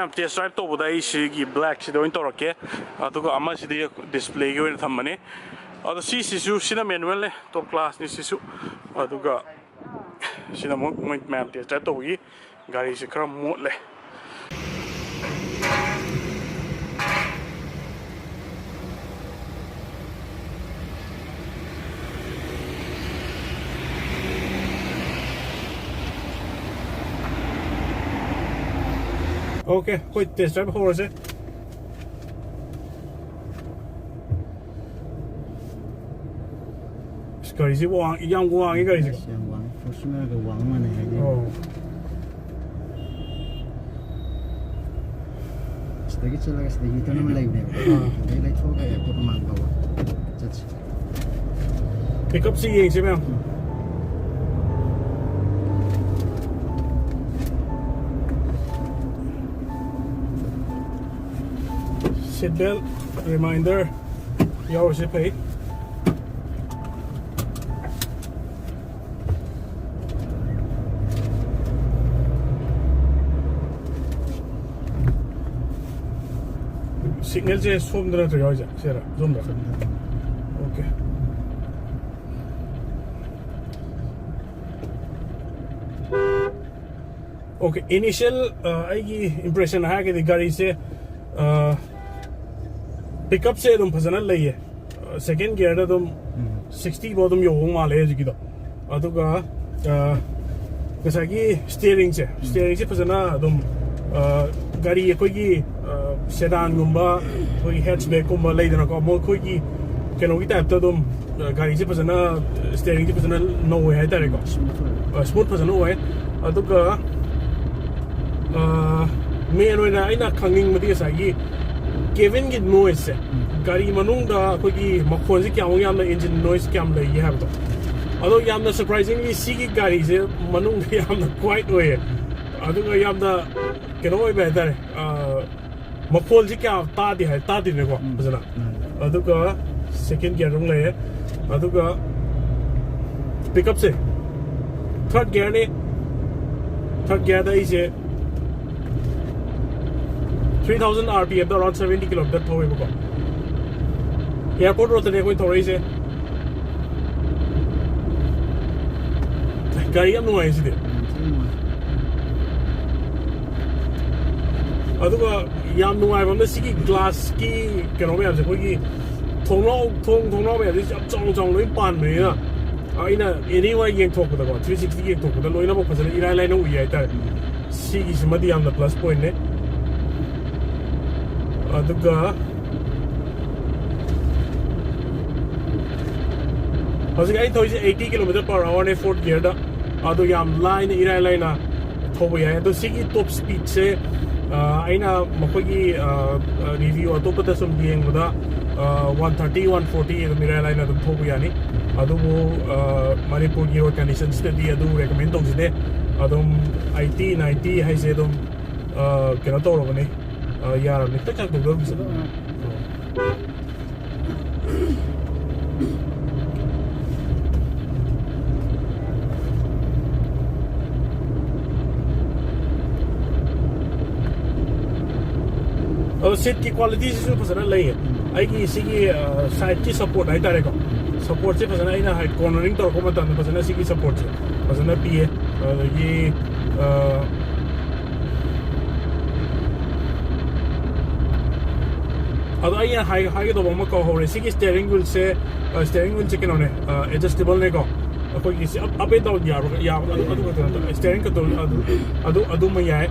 ma'am test drive तौबदा इसी black सिदा ओइन तौरके अदुगा अमा सिदि डिस्प्ले गे ओइन थम्मने अदु सिसु सिना मैनुअल ने टॉप क्लास नि सिसु अदुगा सिना मोइ मैम टेस्ट ड्राइव तौगी गाड़ी से खरा मोटले ओके कोई टेस्ट ड्राइव हो रहा है गाड़ी से वांग yang wang गाड़ी से wang Fortuner के wang mana है ये sedikit चला sedikit तो नहीं लगी नहीं लगी थोड़ा या कुछ मांग बाwa चच पिकअप से ये मैम seat belt reminder यार उसे पे सिग्नल से सोम दर तो यार सेरा जोम दर ओके ओके इनिशियल आईगी इंप्रेशन है कि गाड़ी से पिकअप से तुम फजना लई है सेकंड गियर दा तुम 60 बो तुम यों माले जिकी दो अदुगा गसागी स्टीयरिंग से फजना तुम गाड़ी कोई सेडान गुम्बा कोई हैचबैक गुम्बा लेदना को मो कोई केनो की टाइप तो तुम गाड़ी से फजना स्टीयरिंग से फजना नो वे है तारे को स्मूथ फजना वे अदुगा मेन ओइना आइना खंगिंग मति गसागी केविन की नॉइस से गाड़ी मनुंगा कोई मखोन से क्या होंगे हमने इंजन नॉइस क्या हम लगी है तो अदो यामना सरप्राइजिंगली सी की गाड़ी से मनुंगा यामना क्वाइट हुए अदुगा यामना केनो ओइ बेहतर मखोन से क्या तादी ने को बजना अदुगा सेकंड गियर रुंग ले अदुगा पिकअप से थर्ड गियर दा इसे 3000 RPM तो around 70 किलोमीटर थोड़े बुको एयरपोर्ट रोते ने कोई थोड़े से गाड़ी हम नुआई सी दे अदुगा याम नुआई बंदे सी की ग्लास की केनो में आपसे कोई की थोंगनो में ऐसे चौंग लोई पान में ना आइना anyway ये थोक तो को 360 ये थोक तो लोई ना वो फसले इराय लाइन हुई है तार सी की समझी हम द प्लस पॉइंट ने अदुगा हजिक आई थोड़ी 80 किलोमीटर पर आवर ने फोर्थ गियर दा अदु याम लाइन इराय लाइना थोबो याय तो सिगी टॉप स्पीड से आइना मखोगी रिव्यू अतोपदा सुम येंगदा 130 140 इराय लाइना तुम थोबो यानी अदु वो मणिपुर की रोड कंडीशंस ते दी अदु रेकमेंड तोंसिदे अदुम 80 90 हाइसे तुम केनो तोरबने यार ने तक तक दो बिस और सीट की क्वालिटी से फसना लई है आई की इसी की साइड की सपोर्ट है तारे को सपोर्ट से फसना इना हाइट कॉर्नरिंग तो को मत फसना इसी की सपोर्ट से फसना पी है ये अदो आई हाई तो बम को हो रे सी की स्टीयरिंग व्हील से केनो ने एडजस्टेबल ने को कोई किसी अप एंड डाउन या अदु स्टीयरिंग को तो अदु में याय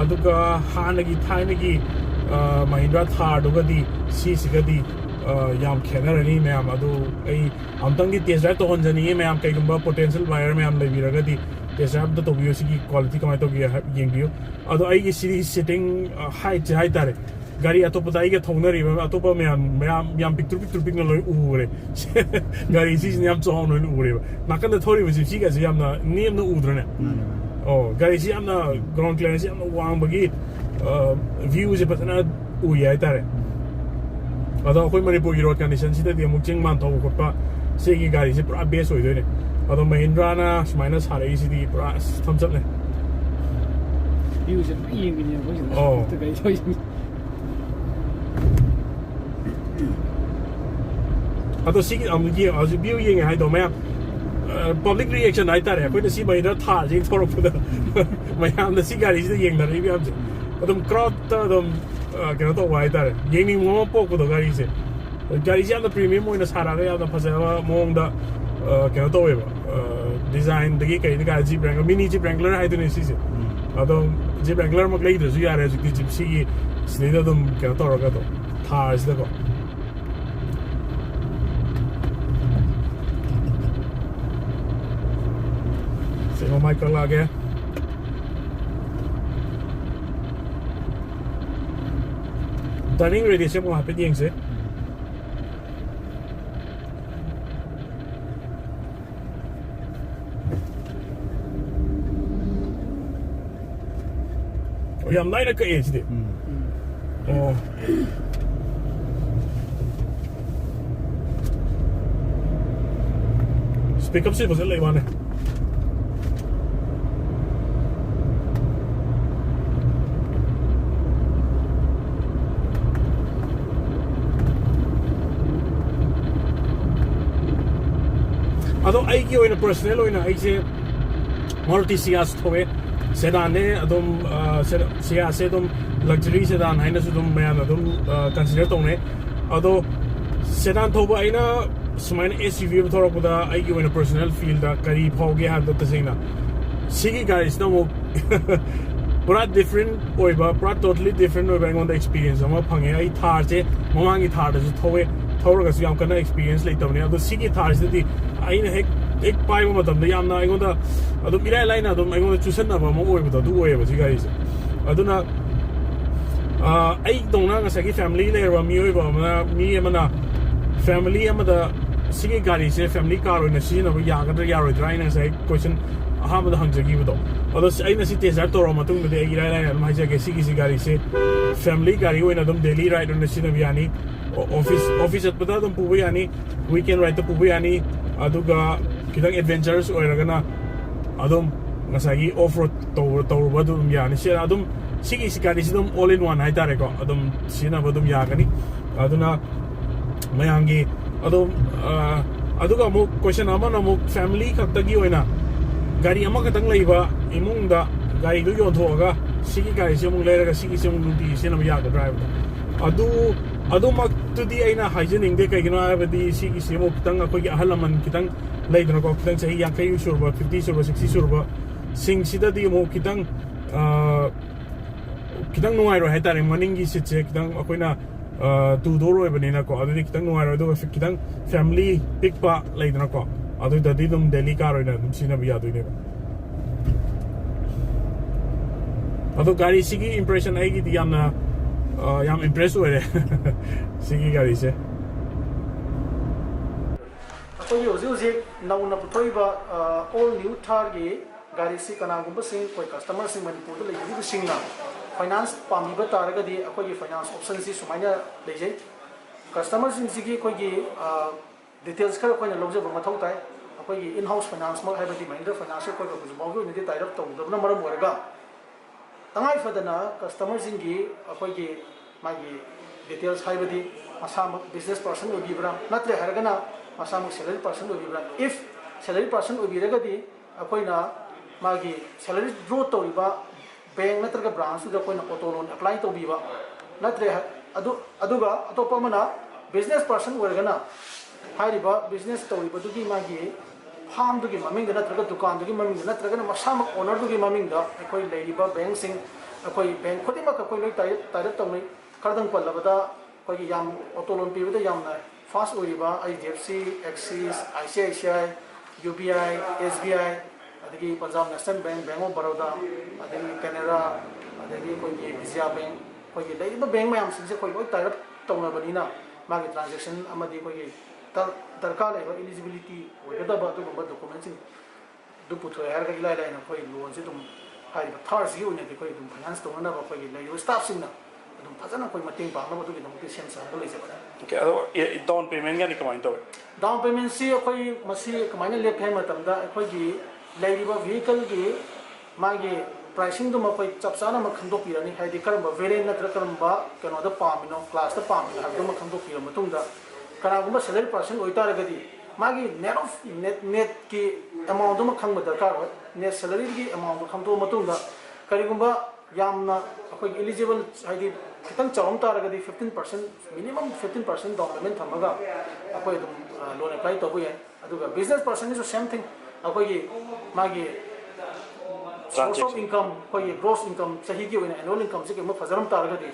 अदु का हानगी थाइनगी महिंद्रा थार दुगदी सिगदी याम खेनरनी मैम अदु आई अमतंगी टेस्ट ड्राइव तो हनजनी मैम कईगुंबा पोटेंशियल बायर मैम लेबिरगदी टेस्ट ड्राइव तो बियो सी क्वालिटी कमाय तो येंबियो अदु आई की सीरीज सिटिंग हाइट हाई तारे गाड़ी अतोपदा आई के थोंनरी अतोपा मैम पिक्चर पिक्चर लोई उरे गाड़ी सी याम चौन लोई उरे नाकन थोड़ी बसी सी का यामना नेम न उद्रने ओ गाड़ी सी यामना ग्राउंड क्लियरेंस यामना वांग बगी व्यू से फसना उई है तारे अदो कोई मणिपुर की रोड कंडीशन सिददी अमुक चिंग मान थोब खोपा सेगी गाड़ी से पूरा बेस होई दोने अदो महिंद्रा ना सुमाइना सारे सिदी पूरा थम्स अप ने ꯚ꯭ꯌꯨꯁꯦ ꯂꯣꯏ ꯌꯦꯡꯕꯤꯅꯦ ꯑꯩꯈꯣꯏ ꯁꯤꯗ ꯒꯥꯔꯤ ꯊꯧꯔꯤꯁꯤꯡ ꯑꯗꯣ ꯁꯤꯒꯤ ꯍꯧꯖꯤꯛ ꯚ꯭ꯌꯨ ꯌꯦꯡꯉꯦ ꯍꯥꯏꯗꯣ ꯃꯌꯥꯝ ꯄꯕ꯭ꯂꯤꯛ ꯔꯤꯑꯦꯛꯁꯟ ꯍꯥꯏꯇꯥꯔꯦ ꯑꯩꯈꯣꯏꯅ ꯁꯤ ꯃꯩꯗ ꯊꯥꯔꯁꯤ ꯊꯧꯔꯛꯄꯗ ꯃꯌꯥꯝꯅ ꯁꯤ ꯒꯥꯔꯤꯁꯤꯗ ꯌꯦꯡꯅꯔꯛꯏ ꯃꯌꯥꯝꯁꯦ ꯑꯗꯨꯝ ꯀ꯭ꯔꯥꯎꯗꯇ ꯑꯗꯨꯝ ꯀꯩꯅꯣ ꯇꯧꯕ ꯍꯥꯏꯇꯥꯔꯦ ꯌꯦꯡꯅꯤꯡꯕ ꯑꯃ ꯄꯣꯛꯄꯗꯣ ꯒꯥꯔꯤꯁꯦ ꯒꯥꯔꯤꯁꯦ ꯌꯥꯝꯅ ꯄ꯭ꯔꯤꯃꯤꯌꯝ ꯑꯣꯏꯅ ꯁꯥꯔꯒ ꯌꯥꯝꯅ ꯐꯖꯕ ꯃꯑꯣꯡꯗ ꯀꯩꯅꯣ ꯇꯧꯋꯦꯕ ꯗꯤꯖꯥꯏꯟꯗꯒꯤ ꯀꯩꯗꯤ ꯀꯥꯏ ꯖꯤꯞ ꯔꯦꯡꯒꯂꯔ ꯃꯤꯅꯤ ꯖꯤꯞ ꯔꯦꯡꯒꯂꯔ ꯍꯥꯏꯗꯣꯏꯅꯦ ꯁꯤꯁꯦ ꯑꯗꯣ ꯖꯤꯞ ꯔꯦꯡꯒꯂꯔꯃꯛ ꯂꯩꯗ꯭ꯔꯁꯨ ꯌꯥꯔꯦ ꯍꯧꯖꯤꯛꯇꯤ ꯖꯤꯞ ꯁꯤꯒꯤ ꯁꯤꯗꯩꯗ ꯑꯗꯨꯝ ꯀꯩꯅꯣ ꯇꯧꯔꯒ ꯑꯗꯨꯝ ꯊꯥꯔꯁꯤꯗꯀꯣ ꯁꯦꯡꯉꯣ ꯃꯥꯏꯛ ꯀꯛꯂꯛꯑꯒꯦ ꯇꯔꯅꯤꯡ ꯔꯦꯗꯤꯌꯁꯁꯦ ꯑꯃꯨꯛ ꯍꯥꯏꯐꯦꯠ ꯌꯦꯡꯁꯦ ꯌꯥꯝ ꯂꯥꯏꯅ ꯀꯛꯑꯦ ꯁꯤꯗꯤ ꯑꯣ ꯄꯤꯛꯑꯞꯁꯦ ꯐꯖꯅ ꯂꯩ ꯃꯥꯅꯦ ꯑꯗꯣ ꯑꯩꯒꯤ ꯑꯣꯏꯅ ꯄꯔꯁꯣꯅꯦꯜ ꯑꯣꯏꯅ ꯑꯩꯁꯦ ꯃꯥꯔꯨꯇꯤ ꯁꯤꯌꯥꯁ ꯊꯧꯋꯦ ꯁꯦꯗꯥꯟꯅꯦ ꯑꯗꯨꯝ ꯁꯤꯌꯥꯁꯁꯦ ꯑꯗꯨꯝ ꯂꯛꯖꯔꯤ ꯁꯦꯗꯥꯟ ꯍꯥꯏꯅꯁꯨ ꯑꯗꯨꯝ ꯃꯌꯥꯝꯅ ꯑꯗꯨꯝ ꯀꯟꯁꯤꯗꯔ ꯇꯧꯅꯩ ꯑꯗꯣ ꯁꯦꯗꯥꯟ ꯊꯧꯕ ꯑꯩꯅ ꯁꯨꯃꯥꯏꯅ SUV ꯑꯃ ꯊꯧꯔꯛꯄꯗ ꯑꯩꯒꯤ ꯑꯣꯏꯅ ꯄꯔꯁꯣꯅꯦꯜ ꯐꯤꯜꯗ ꯀꯔꯤ ꯐꯥꯎꯒꯦ ꯍꯥꯏꯕꯗ ꯇꯁꯦꯡꯅ ꯁꯤꯒꯤ ꯒꯥꯔꯤꯁꯤꯅ ꯑꯃꯨꯛ ꯄꯨꯔꯥ ꯗꯤꯐ꯭ꯔꯦꯟ ꯑꯣꯏꯕ ꯄꯨꯔꯥ ꯇꯣꯇꯦꯂꯤ ꯗꯤꯐ꯭ꯔꯦꯟ ꯑꯣꯏꯕ ꯑꯩꯉꯣꯟꯗ ꯑꯦꯛꯁꯄꯤꯔꯤꯌꯦꯟꯁ ꯑꯃ ꯐꯪꯉꯦ ꯑꯩ ꯊꯥꯔꯁꯦ ꯃꯃꯥꯡꯒꯤ ꯊꯥꯔꯗꯁꯨ ꯊꯧꯋꯦ ꯊꯧꯔꯒꯁꯨ ꯌꯥꯝ ꯀꯟꯅ ꯑꯦꯛꯁꯄꯤꯔꯤꯌꯦꯟꯁ ꯂꯩꯇꯕꯅꯦ ꯑꯗꯣ ꯁꯤꯒꯤ ꯊꯥꯔꯁꯤꯗꯗꯤ ꯑꯩꯅ ꯍꯦꯛ ꯄꯥꯏꯕ ꯃꯇꯝꯗ ꯌꯥꯝꯅ ꯑꯩꯉꯣꯟꯗ ꯑꯗꯨꯝ ꯏꯔꯥꯏ ꯂꯥꯏꯅ ꯑꯗꯨꯝ ꯑꯩꯉꯣꯟꯗ ꯆꯨꯁꯟꯅꯕ ꯑꯃ ꯑꯣꯏꯕꯗꯣ ꯑꯗꯨ ꯑꯣꯏꯌꯦꯕ ꯁꯤ ꯒꯥꯔꯤꯁꯦ ꯑꯗꯨꯅ ꯑꯩꯗꯧꯅ ꯉꯁꯥꯏꯒꯤ ꯐꯦꯃꯤꯂꯤ ꯂꯩꯔꯕ ꯃꯤꯑꯣꯏꯕ ꯑꯃꯅ ꯃꯤ ꯑꯃꯅ ꯐꯦꯃꯤꯂꯤ ꯑꯃꯗ ꯁꯤꯒꯤ ꯒꯥꯔꯤꯁꯦ ꯐꯦꯃꯤꯂꯤ ꯀꯥꯔ ꯑꯣꯏꯅ ꯁꯤꯖꯤꯟꯅꯕ ꯌꯥꯒꯗ꯭ꯔꯥ ꯌꯥꯔꯣꯏꯗ꯭ꯔꯥ ꯑꯩꯅ ꯉꯁꯥꯏ ꯀꯣꯏꯁꯟ ꯑꯍꯥꯟꯕꯗ ꯍꯪꯖꯈꯤꯕꯗꯣ ꯑꯗꯣ ꯑꯩꯅ ꯁꯤ ꯇꯦꯁ ꯗ꯭ꯔꯥꯏꯚ ꯇꯧꯔꯕ ꯃꯇꯨꯡꯗꯗꯤ ꯑꯩ ꯏꯔꯥꯏ ꯂꯥꯏꯅ ꯑꯗꯨꯝ ꯍꯥꯏꯖꯒꯦ ꯁꯤꯒꯤꯁꯤ ꯒꯥꯔꯤꯁꯦ ꯐꯦꯃꯤꯂꯤ ꯒꯥꯔꯤ ꯑꯣꯏꯅ ꯑꯗꯨꯝ ꯗꯦꯂꯤ ꯔꯥꯏꯗ ꯑꯣꯏꯅ ꯁꯤꯖꯤꯟꯅꯕ ꯌꯥꯅꯤ ꯑꯣꯐꯤꯁ ꯆꯠꯄꯗ ꯑꯗꯨꯝ ꯄꯨꯕ ꯌꯥꯅꯤ ꯋꯤꯀꯦꯟ ꯔꯥꯏꯗꯇ ꯄꯨꯕ ꯌꯥꯅꯤ ꯑꯗꯨꯒ खितंग adventurous ओइरगना अदुम ngасagi off road tawruba dum yani se adum sigi sikari sidum all in one haitare ko adum sina badum yagani aduna mayangi adum aduga mu question amana mu family khaktagi oina gari ama katang leiba imungda gari du yon thoga sigi gari se mu leiraga sigi se mu nuti sina yaga drive adu mak tudi aina hygienic de kaigino abadi sigi se mu kitang akoi ahalaman kitang leidna ko kitang sahi 50 surba 50 surba 60 surba sing sida di mo kitang nuai ro haitare morning gi sit che kitang akoina tu doro ebanina ko adu kitang nuai ro do kitang family big pa leidna ko adu da di dum delhi car ro na dum sina biya do ne adu gari sigi impression ai gi di yamna yam impress ore sigi gari se akoy uzi nauna putoiba all new Thar gi gari si kanagumba sing koi customer sing manipur da legi sing na finance pamiba taragadi akoy finance option si sumaina lejai customer sing sigi koi gi details kar koi na logja ba mathau tai akoy gi in house finance ma haibati Mahindra finance koi ba bujmau gi ni tai rap tong da na maram waraga tangai fadana customer sing gi akoy gi magi details haibati asam business person ogi bra natre haragana asam salary person ogi bra if salary person ogi ragadi akoy na magi salary draw toriba bank natraga branch da koina auto loan apply to biba natre aduga atopa mana business person wergana hairiba business toriba dugi magi farm dugi maming da natraga dukan dugi maming da natraga masama owner dugi maming da koi leiriba bank sing koi bank khodi ma koi loi tai tawni kardang pallabada koi yam auto loan pibida yamna fast oriba IDFC Axis ICICI UBI SBI adagi Punjab National Bank Bank of Baroda adagi Canara adagi koi Visa Bank koi leiba bank mayam sing se koi loi tai tawna banina magi transaction amadi koi darkar leba eligibility oigada ba du documents du putho har ga ilai lai na koi loan se dum hai ba Thar si une koi dum finance to na ba koi leiba staff sing na dum phajana koi mating pa na ba du dum ke sem sa ba leise ba okay ado down payment ga ni kamai to down payment si koi masi kamai na lep hai matam da koi gi leiriba vehicle gi magi pricing do ma koi chap chana ma khando pirani haidi karamba variant natra karamba kano da pamino class da pamino ha do ma khando pira matung da kana gumba salary person oita ragadi magi net of net ki amount do ma khang ba darkar net salary ki amount do khando matung da kari gumba yamna akoi eligible haidi kitang chawam ta ragadi 15% minimum 15% down payment thamaga akoi dum loan apply to buye aduga business person is the same thing akoi magi source of income koi gross income sahi ki wena annual income se ke ma fajaram tar ga di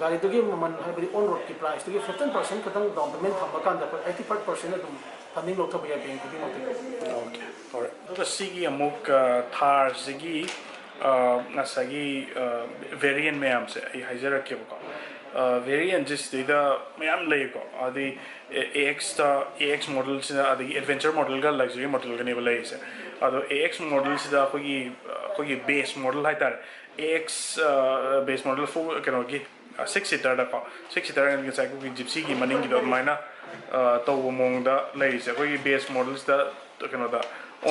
gari to gi man habri on road ki price to gi 15% katang down payment thamba kan da 85% adum funding lo thabiya bank ki mate okay alright to sigi amuk thar sigi ngasagi variant mayam se ai hajara ke ko variant just the mayam lay ko adi AX model se adi adventure model ga luxury model ga ne lay se ado AX model se da ko base model hai tar AX base model fu kano gi 6 seater da ko 6 seater ga sa ko gypsy gi maning gi do maina to mong da lay se ko base models da kano da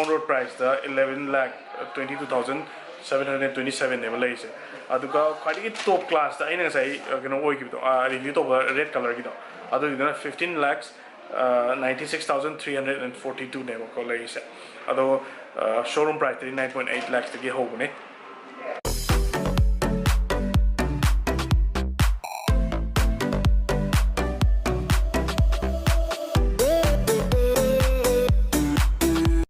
on road price da 11,22,727 ne lay se aduga khadi top class da ina sai kano oi gi do review to red color gi do adu idana 15,96,342 ne ko lay se ado showroom price 39.8 lakhs tagi ho ne